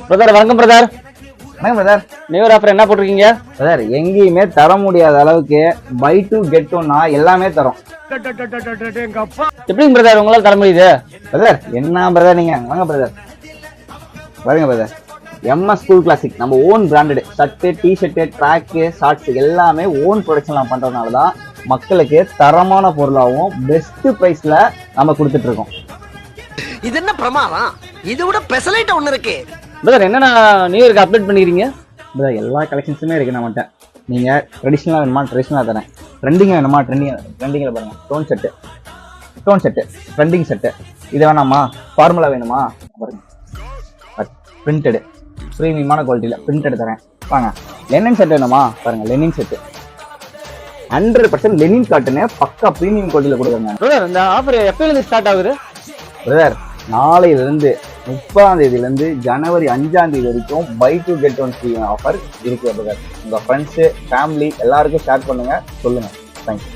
Brother வணக்கம் brother. வணக்கம் brother. New year offer என்ன போட்டிருக்கீங்க பிரதர்? எங்கேயுமே தர முடியாத அளவுக்கு பை டூ கெட் ஒன்னா எல்லாமே தரோம். எப்படிங்க பிரதர் உங்களால தர முடியுது? பிரதர் என்ன பிரதர், நீங்க வாங்க பிரதர், பாருங்க பிரதர். எம்எஸ் ஸ்கூல் கிளாசிக் நம்ம own branded shirt, T shirt, track, shorts எல்லாமே ஓன் ப்ரொடக்ஷன்லாம் பண்றதுனால தான் மக்களுக்கு தரமான பொருளாகவும் பெஸ்ட் பிரைஸ்ல நம்ம கொடுத்துட்டு இருக்கோம். இது என்ன பிரமாதம்? இது விட பெசலைட் ஒண்ணு இருக்கு. பிரதர் என்னன்னா நியூ இயருக்கு அப்டேட் பண்ணிக்கிறீங்க? பிரதர் எல்லா கலெக்ஷன்ஸுமே இருக்கு நம்மகிட்ட. நீங்க ட்ரெடிஷ்னலாக வேணுமா ட்ரெடிஷ்னலாக தரேன், ட்ரெண்டிங்காக வேணுமா ட்ரெண்டிங்கில் பாருங்க. Stone set trending set. இது வேணாமா ஃபார்முலா வேணுமா பாருங்க, பிரிண்டடு ப்ரீமியமான குவாலிட்டியில் பிரிண்டட் தரேன். வாங்க. லெனின் செட் வேணுமா பாருங்க, லெனின் செட்டு 100% லெனின் காட்டுன்னு பக்கா ப்ரீமியம் குவாலிட்டியில் கொடுக்குறாங்க. பிரதர் இந்த ஆஃபர் எப்பயிலிருந்து ஸ்டார்ட் ஆகுது? பிரதர் நாளையிலிருந்து 30ஆம் தேதியிலிருந்து ஜனவரி 5ஆம் தேதி வரைக்கும் buy two get one free offer இருக்கு பிரதர். உங்க ஃப்ரெண்ட்ஸு ஃபேமிலி எல்லாருக்கும் ஷேர் பண்ணுங்க, சொல்லுங்க. தேங்க்யூ.